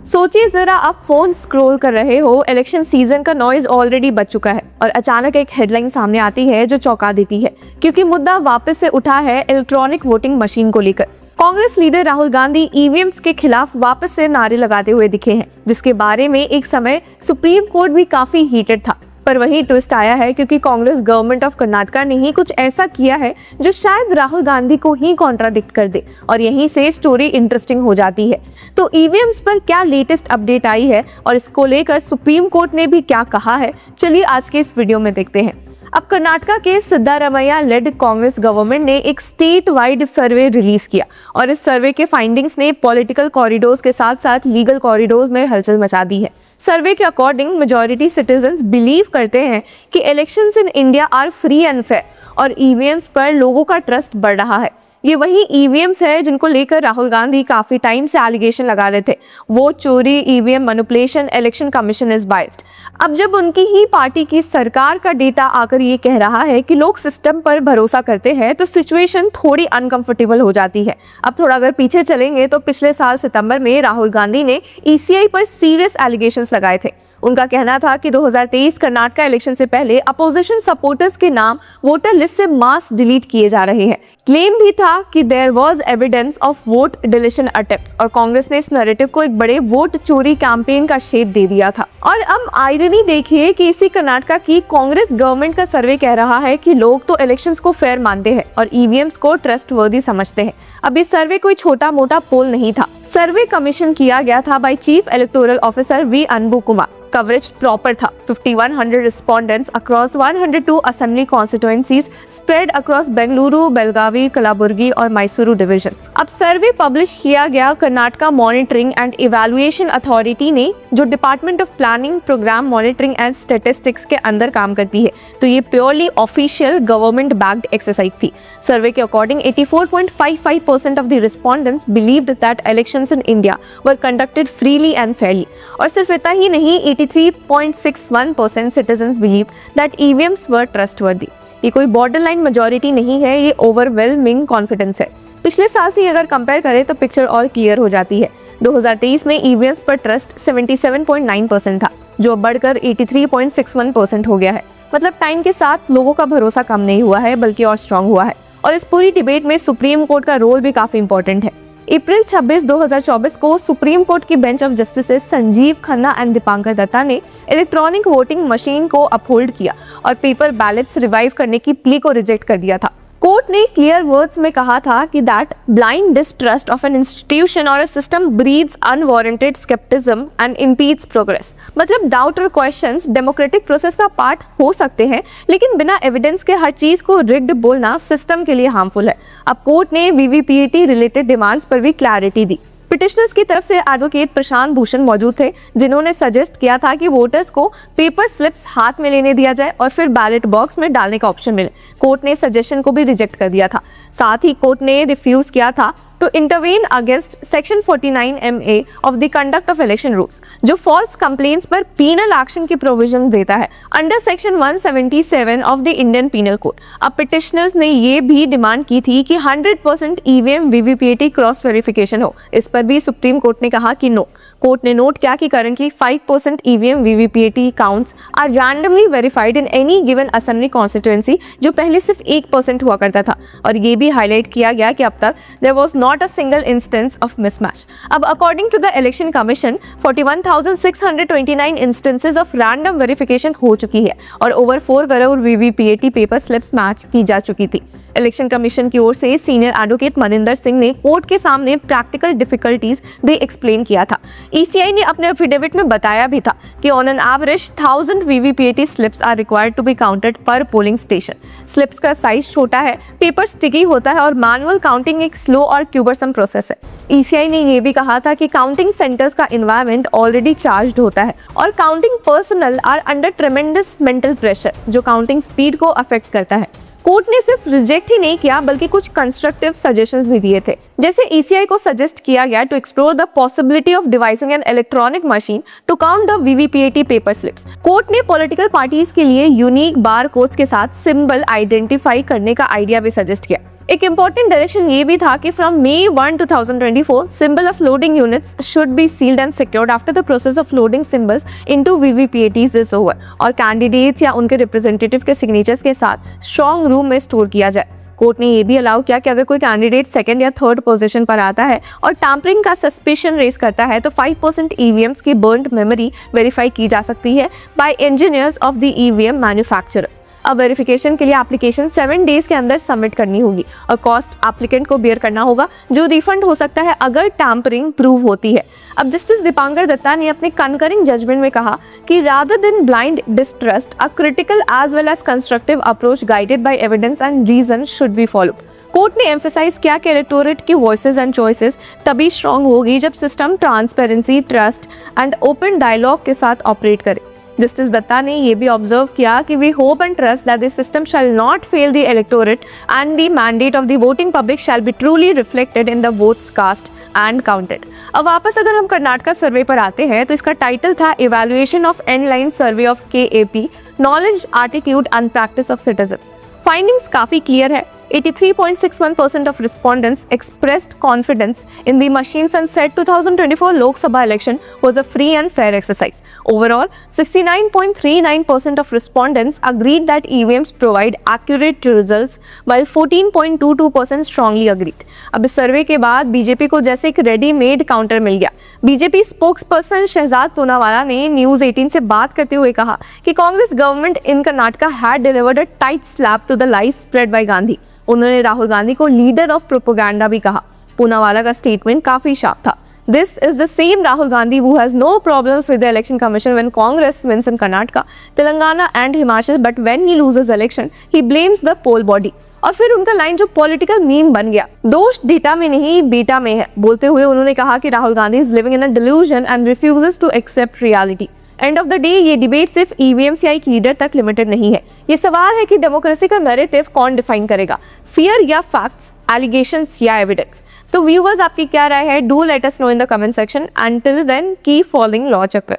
सोचिए जरा, आप फोन स्क्रॉल कर रहे हो, इलेक्शन सीजन का नॉइज ऑलरेडी बज चुका है और अचानक एक हेडलाइन सामने आती है जो चौंका देती है, क्योंकि मुद्दा वापस से उठा है इलेक्ट्रॉनिक वोटिंग मशीन को लेकर। कांग्रेस लीडर राहुल गांधी ईवीएम्स के खिलाफ वापस से नारे लगाते हुए दिखे हैं, जिसके बारे में एक समय सुप्रीम कोर्ट भी काफी हीटेड था। पर वही ट्विस्ट आया है, क्योंकि कांग्रेस गवर्नमेंट ऑफ कर्नाटका ने ही कुछ ऐसा किया है जो शायद राहुल गांधी को ही कॉन्ट्राडिक्ट कर दे, और यहीं से स्टोरी इंटरेस्टिंग हो जाती है। तो ईवीएम्स पर क्या लेटेस्ट अपडेट आई है और इसको लेकर सुप्रीम कोर्ट ने भी क्या कहा है, चलिए आज के इस वीडियो में देखते हैं। अब कर्नाटका के सिद्धारमैया लेड कांग्रेस गवर्नमेंट ने एक स्टेट वाइड सर्वे रिलीज किया और इस सर्वे के फाइंडिंग्स ने पॉलिटिकल कॉरिडोर्स के साथ साथ लीगल कॉरिडोर्स में हलचल मचा दी है। सर्वे के अकॉर्डिंग मेजॉरिटी सिटीजन्स बिलीव करते हैं कि elections in India are free and fair और ईवीएम्स पर लोगों का ट्रस्ट बढ़ रहा है। ये वही ईवीएम्स है जिनको लेकर राहुल गांधी काफी टाइम से एलिगेशन लगा रहे थे, वोट चोरी, EVM manipulation, election commission is biased. अब जब उनकी ही पार्टी की सरकार का डेटा आकर ये कह रहा है कि लोग सिस्टम पर भरोसा करते हैं, तो सिचुएशन थोड़ी अनकंफर्टेबल हो जाती है। अब थोड़ा अगर पीछे चलेंगे तो पिछले साल सितंबर में राहुल गांधी ने ईसीआई पर सीरियस एलिगेशंस लगाए थे। उनका कहना था कि 2023 कर्नाटका इलेक्शन से पहले अपोजिशन सपोर्टर्स के नाम वोटर लिस्ट से मास डिलीट किए जा रहे हैं। क्लेम भी था कि there was evidence of vote deletion attempts, और कांग्रेस ने इस नैरेटिव को एक बड़े वोट चोरी कैंपेन का शेप दे दिया था। और अब आयरनी देखिए कि इसी कर्नाटका की कांग्रेस गवर्नमेंट का सर्वे कह रहा है कि लोग तो इलेक्शंस को फेयर मानते हैं और ईवीएम्स को ट्रस्टवर्दी समझते हैं। अब इस सर्वे कोई छोटा मोटा पोल नहीं था, सर्वे कमीशन किया गया था by chief electoral officer V Anbu Kumar. Coverage proper था। 5100 respondents across 102 assembly constituencies spread across Bengaluru, Belagavi, Kalaburagi और मैसूरू डिविजन्स। अब सर्वे पब्लिश किया गया Karnataka monitoring and evaluation authority ने, जो department of planning, programme monitoring and statistics के अंदर काम करती है। तो ये purely official government backed exercise थी। सर्वे के according 84.55% of the respondents believed that elections in India were conducted freely and Fairlie. और सिर्फ इतना ही नहीं, 83.61% citizens believe that EVMs were trustworthy। ये कोई बॉर्डरलाइन मेजॉरिटी नहीं है, ये ओवरवेलमिंग कॉन्फिडेंस है। पिछले साल से अगर कंपेयर करें तो पिक्चर और क्लियर हो जाती है। 2023 में ईवीएम्स पर ट्रस्ट 77.9% था, जो बढ़कर 83.61% हो गया है। मतलब टाइम के साथ लोगों का भरोसा कम नहीं हुआ है, बल्कि और स्ट्रांग हुआ है। और इस पूरी डिबेट में सुप्रीम कोर्ट का रोल भी काफी इंपॉर्टेंट है। अप्रैल 26, 2024 को सुप्रीम कोर्ट की bench of justice Sanjiv Khanna and Dipankar Datta ने इलेक्ट्रॉनिक वोटिंग मशीन को अपहोल्ड किया और पेपर बैलेट्स रिवाइव करने की प्ली को रिजेक्ट कर दिया था। कोर्ट ने क्लियर वर्ड्स में कहा था कि that blind distrust of an institution और a system breeds unwarranted scepticism and impedes progress. मतलब डाउट और क्वेश्चंस डेमोक्रेटिक प्रोसेस का पार्ट हो सकते हैं, लेकिन बिना एविडेंस के हर चीज को रिग्ड बोलना सिस्टम के लिए हार्मफुल है। अब कोर्ट ने वीवीपीएटी रिलेटेड डिमांड्स पर भी क्लैरिटी दी। पिटिशनर्स की तरफ से एडवोकेट प्रशांत भूषण मौजूद थे, जिन्होंने सजेस्ट किया था कि वोटर्स को पेपर स्लिप्स हाथ में लेने दिया जाए और फिर बैलेट बॉक्स में डालने का ऑप्शन मिले। कोर्ट ने सजेशन को भी रिजेक्ट कर दिया था। साथ ही कोर्ट ने रिफ्यूज किया था to intervene against Section 49MA of the Conduct of Election Rules, जो false complaints पर penal action की provision देता है under Section 177 of the Indian Penal Code। अब petitioners ने ये भी डिमांड की थी कि 100% EVM VVPAT क्रॉस वेरिफिकेशन हो। इस पर भी सुप्रीम कोर्ट ने कहा कि नो। कोर्ट ने नोट किया कि currently 5% EVM VVPAT counts are randomly verified in any given assembly constituency, जो पहले सिर्फ 1% हुआ करता था। और ये भी हाईलाइट किया गया कि अब तक there was not a single instance of mismatch. अब according to the election commission 41,629 instances of random verification हो चुकी है और over 4 crore VVPAT paper slips match की जा चुकी थी। इलेक्शन कमीशन की ओर से सीनियर एडवोकेट मनिंदर सिंह ने कोर्ट के सामने प्रैक्टिकल डिफिकल्टीज भी एक्सप्लेन किया था। ईसीआई ने अपने एफिडेविट में बताया भी था कि on an average 1000 VVPAT slips are required to be counted per polling station. Slips का साइज छोटा है, पेपर स्टिकी होता है और मैनुअल काउंटिंग एक स्लो और क्यूबरसम प्रोसेस है। ईसीआई ने यह भी कहा था कि काउंटिंग सेंटर्स का एनवायरनमेंट ऑलरेडी चार्ज्ड होता है और counting personnel are under tremendous mental pressure, जो काउंटिंग स्पीड को अफेक्ट करता है। कोर्ट ने सिर्फ रिजेक्ट ही नहीं किया, बल्कि कुछ कंस्ट्रक्टिव सजेशंस भी दिए थे। जैसे ईसीआई को सजेस्ट किया गया to explore the possibility of devising an electronic machine to count the VVPAT paper slips. Court ने पॉलिटिकल पार्टीज के लिए यूनिक बार कोड्स के साथ सिंबल आइडेंटिफाई करने का आइडिया भी सजेस्ट किया। एक इम्पॉर्टेंट डायरेक्शन ये भी था कि from May 1, 2024 symbol of loading units should be sealed and secured after the process of loading symbols into VVPATs is over और कैंडिडेट्स या उनके रिप्रेजेंटेटिव के सिग्नेचर्स के साथ स्ट्रॉन्ग रूम में स्टोर किया जाए। कोर्ट ने ये भी अलाउ किया कि अगर कोई कैंडिडेट सेकंड या थर्ड पोजीशन पर आता है और टैम्परिंग का सस्पिशन रेज करता है तो 5% ईवीएम्स की बर्न्ड मेमोरी वेरीफाई की जा सकती है bye engineers of the EVM manufacturer. अब वेरिफिकेशन के लिए एप्लीकेशन 7 डेज के अंदर सबमिट करनी होगी और कॉस्ट एप्लीकेंट को बेयर करना होगा, जो रिफंड हो सकता है अगर टैम्परिंग प्रूव होती है। अब जस्टिस दीपांकर दत्ता ने अपने कंकरिंग जजमेंट में कहा कि rather than blind distrust a critical as well as constructive approach guided by evidence and reason should be followed. Court ने एम्फेसाइज किया कि इलेक्टोरेट की वॉइसेस एंड चॉइसेस तभी स्ट्रांग होगी जब system transparency, trust and open dialogue के साथ operate करे। जस्टिस दत्ता ने यह भी ऑब्जर्व किया कि we hope and trust that this system shall not fail the electorate and the mandate of the voting public shall be truly reflected in the votes cast and counted. अब वापस अगर हम कर्नाटका सर्वे पर आते हैं तो इसका टाइटल था evaluation of and line survey of KAP, knowledge, attitude and practice of citizens. Findings काफी क्लियर है। 83.61% of respondents expressed confidence in the machines and said 2024 Lok Sabha election was a free and fair exercise. Overall, 69.39% of respondents agreed that EVMs provide accurate results, while 14.22% strongly agreed. अब इस सर्वे के बाद BJP को जैसे एक readymade counter मिल गया। BJP spokesperson Shahzad Poonawalla ने news 18 से बात करते हुए कहा कि Congress government in Karnataka had delivered a tight slap to the lies spread by Gandhi. उन्होंने राहुल गांधी को लीडर ऑफ प्रोपेगेंडा भी कहा। पूनावाला का स्टेटमेंट काफी शार्प था। This is the same Rahul Gandhi who has no problems with the election commission when Congress wins in Karnataka, Telangana and Himachal, but when he loses election, he blames the poll body. और फिर उनका line जो political meme बन गया, दोष data में नहीं बेटा में है, बोलते हुए उन्होंने कहा कि Rahul Gandhi is living in a delusion and refuses to accept reality. End of the day ये डिबेट सिर्फ ईवीएम्स या एक लीडर तक लिमिटेड नहीं है। ये सवाल है कि डेमोक्रेसी का नैरेटिव कौन डिफाइन करेगा, फियर या फैक्ट्स, एलिगेशंस या एविडेंस। तो व्यूअर्स, आपकी क्या राय है? Do let us know in the comment section. Until then keep following law चक्र।